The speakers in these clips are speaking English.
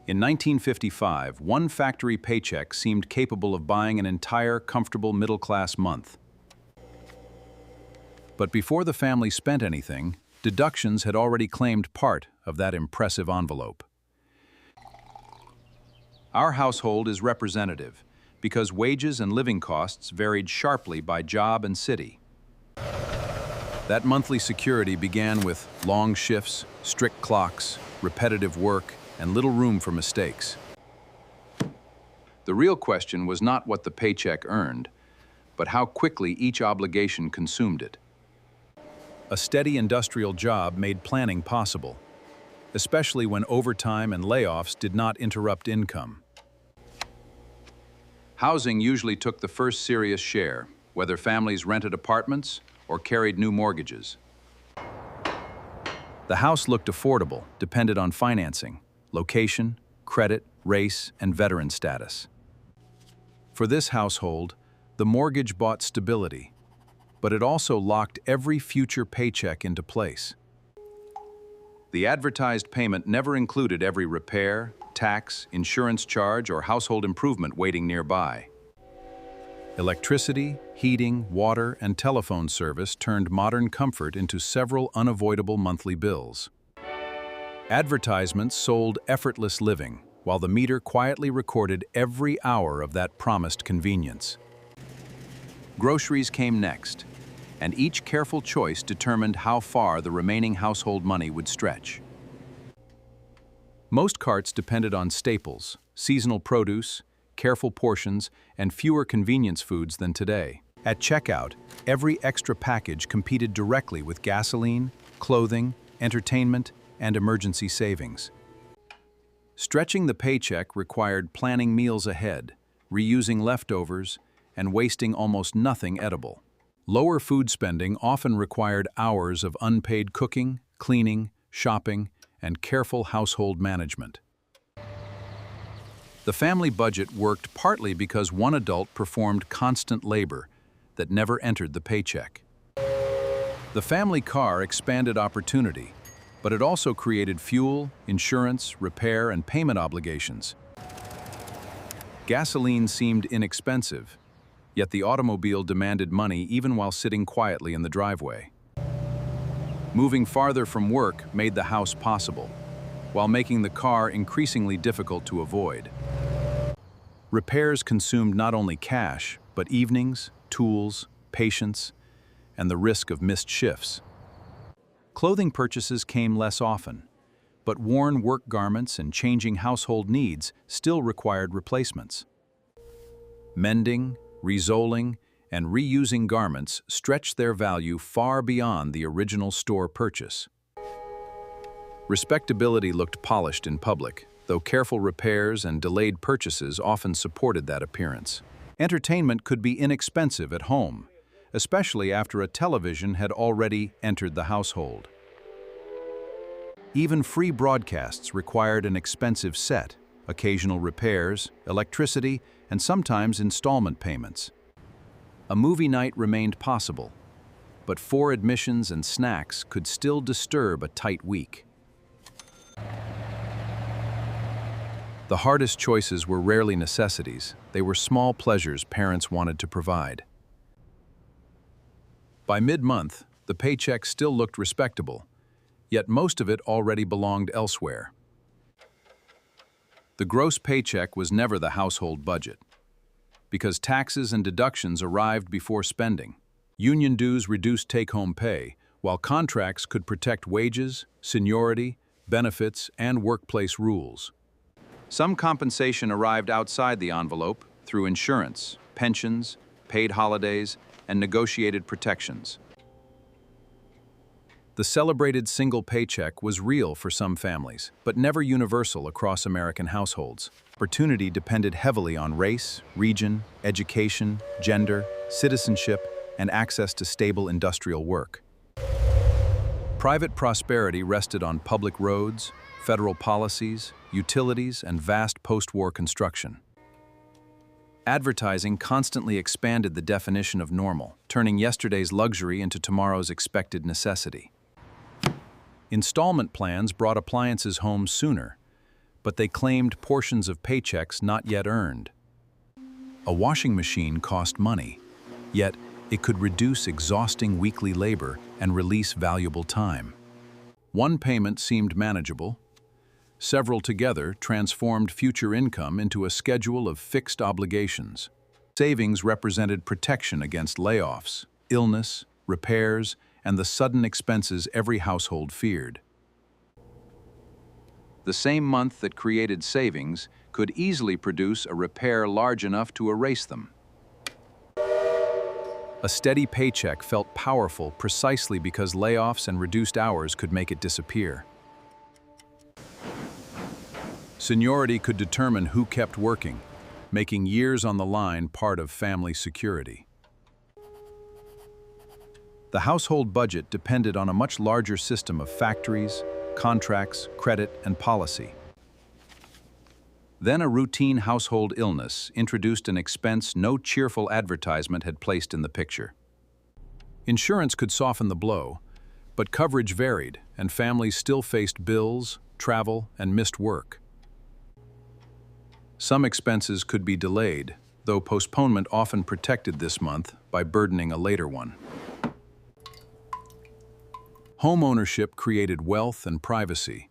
In 1955, one factory paycheck seemed capable of buying an entire, comfortable middle-class month. But before the family spent anything, deductions had already claimed part of that impressive envelope. Our household is representative because wages and living costs varied sharply by job and city. That monthly security began with long shifts, strict clocks, repetitive work, and little room for mistakes. The real question was not what the paycheck earned, but how quickly each obligation consumed it. A steady industrial job made planning possible, especially when overtime and layoffs did not interrupt income. Housing usually took the first serious share, whether families rented apartments or carried new mortgages. The house looked affordable, depended on financing, location, credit, race, and veteran status. For this household, the mortgage bought stability, but it also locked every future paycheck into place. The advertised payment never included every repair, tax, insurance charge, or household improvement waiting nearby. Electricity, heating, water, and telephone service turned modern comfort into several unavoidable monthly bills. Advertisements sold effortless living, while the meter quietly recorded every hour of that promised convenience. Groceries came next, and each careful choice determined how far the remaining household money would stretch. Most carts depended on staples, seasonal produce, careful portions, and fewer convenience foods than today. At checkout, every extra package competed directly with gasoline, clothing, entertainment, and emergency savings. Stretching the paycheck required planning meals ahead, reusing leftovers, and wasting almost nothing edible. Lower food spending often required hours of unpaid cooking, cleaning, shopping, and careful household management. The family budget worked partly because one adult performed constant labor that never entered the paycheck. The family car expanded opportunity, but it also created fuel, insurance, repair, and payment obligations. Gasoline seemed inexpensive, yet the automobile demanded money even while sitting quietly in the driveway. Moving farther from work made the house possible, while making the car increasingly difficult to avoid. Repairs consumed not only cash, but evenings, tools, patience, and the risk of missed shifts. Clothing purchases came less often, but worn work garments and changing household needs still required replacements. Mending, resoling, and reusing garments stretched their value far beyond the original store purchase. Respectability looked polished in public, though careful repairs and delayed purchases often supported that appearance. Entertainment could be inexpensive at home, especially after a television had already entered the household. Even free broadcasts required an expensive set, occasional repairs, electricity, and sometimes installment payments. A movie night remained possible, but 4 admissions and snacks could still disturb a tight week. The hardest choices were rarely necessities. They were small pleasures parents wanted to provide. By mid-month, the paycheck still looked respectable, yet most of it already belonged elsewhere. The gross paycheck was never the household budget, because taxes and deductions arrived before spending. Union dues reduced take-home pay, while contracts could protect wages, seniority, benefits, and workplace rules. Some compensation arrived outside the envelope through insurance, pensions, paid holidays, and negotiated protections. The celebrated single paycheck was real for some families, but never universal across American households. Opportunity depended heavily on race, region, education, gender, citizenship, and access to stable industrial work. Private prosperity rested on public roads, federal policies, utilities, and vast post-war construction. Advertising constantly expanded the definition of normal, turning yesterday's luxury into tomorrow's expected necessity. Installment plans brought appliances home sooner, but they claimed portions of paychecks not yet earned. A washing machine cost money, yet it could reduce exhausting weekly labor and release valuable time. One payment seemed manageable. Several together transformed future income into a schedule of fixed obligations. Savings represented protection against layoffs, illness, repairs, and the sudden expenses every household feared. The same month that created savings could easily produce a repair large enough to erase them. A steady paycheck felt powerful precisely because layoffs and reduced hours could make it disappear. Seniority could determine who kept working, making years on the line part of family security. The household budget depended on a much larger system of factories, contracts, credit, and policy. Then a routine household illness introduced an expense no cheerful advertisement had placed in the picture. Insurance could soften the blow, but coverage varied, and families still faced bills, travel, and missed work. Some expenses could be delayed, though postponement often protected this month by burdening a later one. Home ownership created wealth and privacy,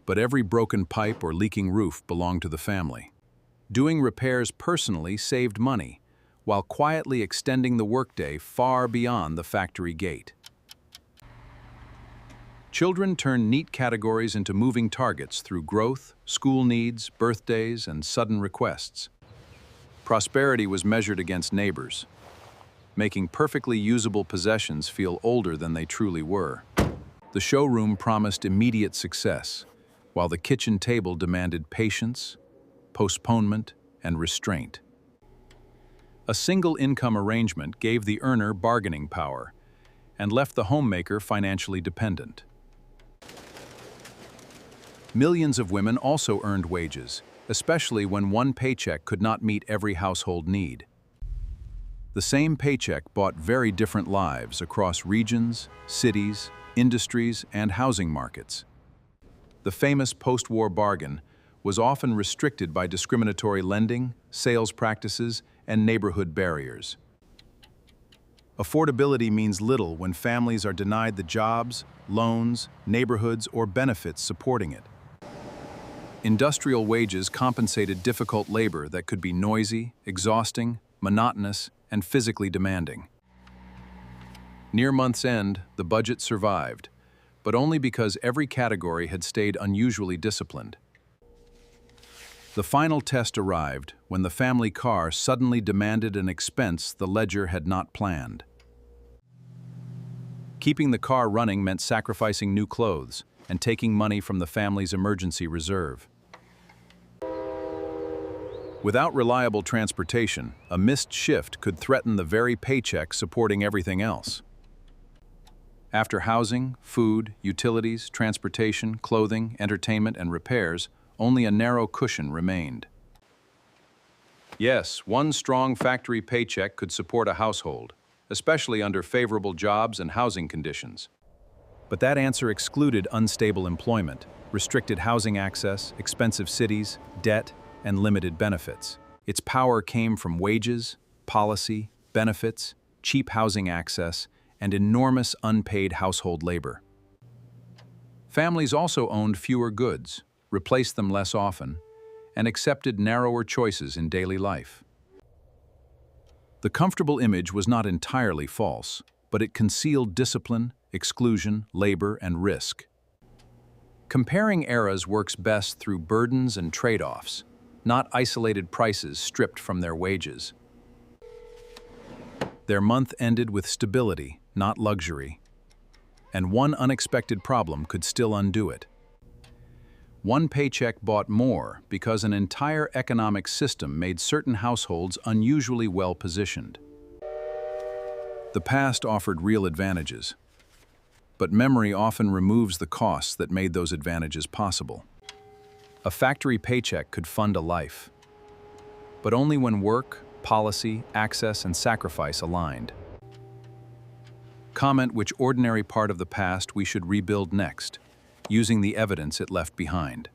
but every broken pipe or leaking roof belonged to the family. Doing repairs personally saved money, while quietly extending the workday far beyond the factory gate. Children turned neat categories into moving targets through growth, school needs, birthdays, and sudden requests. Prosperity was measured against neighbors, making perfectly usable possessions feel older than they truly were. The showroom promised immediate success, while the kitchen table demanded patience, postponement, and restraint. A single income arrangement gave the earner bargaining power and left the homemaker financially dependent. Millions of women also earned wages, especially when one paycheck could not meet every household need. The same paycheck bought very different lives across regions, cities, industries, and housing markets. The famous post-war bargain was often restricted by discriminatory lending, sales practices, and neighborhood barriers. Affordability means little when families are denied the jobs, loans, neighborhoods, or benefits supporting it. Industrial wages compensated difficult labor that could be noisy, exhausting, monotonous, and physically demanding. Near month's end, the budget survived, but only because every category had stayed unusually disciplined. The final test arrived when the family car suddenly demanded an expense the ledger had not planned. Keeping the car running meant sacrificing new clothes and taking money from the family's emergency reserve. Without reliable transportation, a missed shift could threaten the very paycheck supporting everything else. After housing, food, utilities, transportation, clothing, entertainment, and repairs, only a narrow cushion remained. Yes, one strong factory paycheck could support a household, especially under favorable jobs and housing conditions. But that answer excluded unstable employment, restricted housing access, expensive cities, debt, and limited benefits. Its power came from wages, policy, benefits, cheap housing access, and enormous unpaid household labor. Families also owned fewer goods, replaced them less often, and accepted narrower choices in daily life. The comfortable image was not entirely false, but it concealed discipline, exclusion, labor, and risk. Comparing eras works best through burdens and trade-offs, not isolated prices stripped from their wages. Their month ended with stability, not luxury, and one unexpected problem could still undo it. One paycheck bought more because an entire economic system made certain households unusually well-positioned. The past offered real advantages, but memory often removes the costs that made those advantages possible. A factory paycheck could fund a life, but only when work, policy, access, and sacrifice aligned. Comment which ordinary part of the past we should rebuild next, using the evidence it left behind.